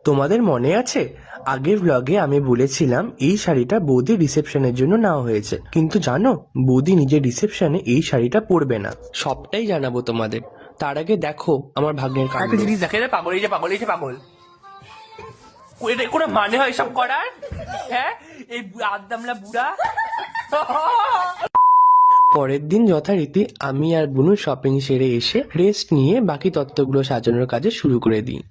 তোমাদের মনে আছে আগের ব্লগে আমি বলেছিলাম এই শাড়িটা বৌদি রিসেপশনের জন্য নেওয়া হয়েছে, কিন্তু জানো বৌদি নিজের রিসেপশনে এই শাড়িটা পরবে না। সবটাই জানাবো তোমাদের, তার আগে দেখো আমার ভাগ্নের কাণ্ড। একটা জিনিস দেখে পাগল এই যে পাগল এই যে পাগল, এটা কোনো মানে হয় সব করার? হ্যাঁ, এই আদামলা বুড়া। পরের দিন যথারীতি আমি আর বুনু শপিং সেরে এসে রেস্ট নিয়ে বাকি তত্ত্বগুলো সাজানোর কাজে শুরু করে দিই।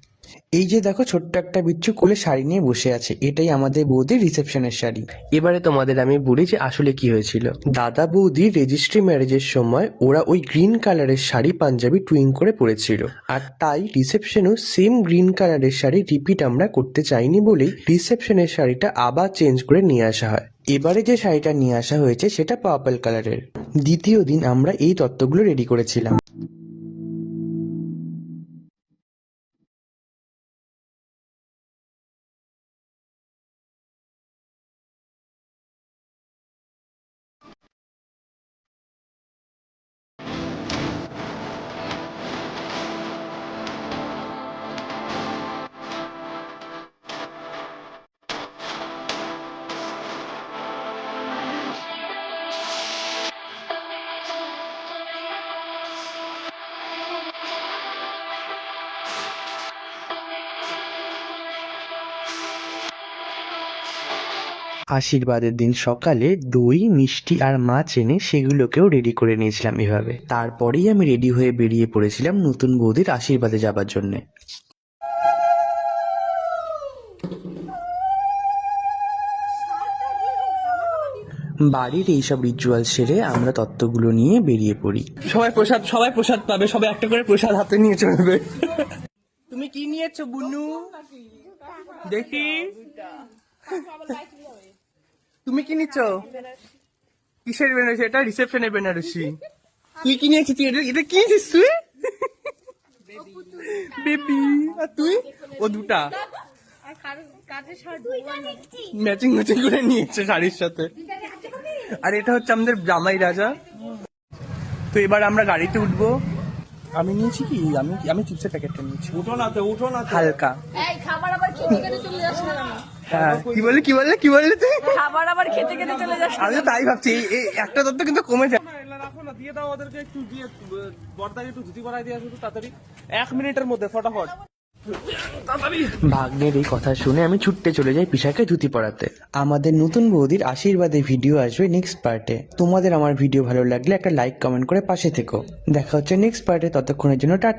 এই যে দেখো, ছোট্ট একটা বিচ্ছু কোলে শাড়ি নিয়ে বসে আছে, এটাই আমাদের বৌদির রিসেপশনের শাড়ি। এবারে তোমাদের আমি বলি যে আসলে কি হয়েছিল। দাদা বৌদি রেজিস্ট্রি ম্যারেজের সময় ওরা ওই গ্রিন কালারের শাড়ি পাঞ্জাবি টুইং করে পরেছিল, আর তাই রিসেপশনেও সেম গ্রিন কালারের শাড়ি রিপিট আমরা করতে চাইনি বলেই রিসেপশনের শাড়িটা আবার চেঞ্জ করে নিয়ে আসা হয়। এবারে যে শাড়িটা নিয়ে আসা হয়েছে সেটা পার্পল কালারের। দ্বিতীয় দিন আমরা এই তত্ত্বগুলো রেডি করেছিলাম। আশীর্বাদের দিন সকালে দই, মিষ্টি আর মাছ এনে সেগুলোকেও রেডি করে নিয়েছিলাম এভাবে। তারপরেই আমি রেডি হয়ে বেরিয়ে পড়েছিলাম নতুন বৌদির আশীর্বাদে যাবার জন্যে। বাড়ির এইসব রিচুয়াল সেরে আমরা তত্ত্বগুলো নিয়ে বেরিয়ে পড়ি। সবাই প্রসাদ পাবে, সবাই একটা করে প্রসাদ হাতে নিয়ে চলবে। তুমি কি নিয়েছো বুনু? দেখি তুমি কি নিচ্ছ? কিসের বেনারসি? এটা রিসেপশনের বেনারসি। তুই কি নিয়েছিস? এটা কি নিয়েছিস তুই? বেবি। আর তুই? ও দুটা ম্যাচিং ম্যাচিং করে নিয়েছে শাড়ির সাথে। আর এটা হচ্ছে আমাদের জামাই রাজা। তো এবার আমরা গাড়িতে উঠবো। আমি নিয়েছি কি, আমি চিপসের প্যাকেটটা নিয়েছি। উঠো না হালকা। হ্যাঁ, কি বললে তুই? খাবার আবার খেতে খেতে চলে যাস। আমি তো তাই ভাবছি, এই একটা তত্ত্ব কিন্তু কমে যায়। রাখো না, দিয়ে দাও ওদেরকে, একটু দিয়ে বর্দাকে একটু ধুতি পরাই দিয়ে আসো তো তাড়াতাড়ি, 1 মিনিটের মধ্যে ফটাফট। ভাগ্নের এই কথা শুনে আমি ছুটতে চলে যাই পিসাকে ধুতি পরাতে। আমাদের নতুন বৌদির আশীর্বাদে ভিডিও আসবে নেক্সট পার্টে। তোমাদের আমার ভিডিও ভালো লাগলে একটা লাইক কমেন্ট করে পাশে থেকো। দেখা হচ্ছে নেক্সট পার্টে, ততক্ষণের জন্য টাটা।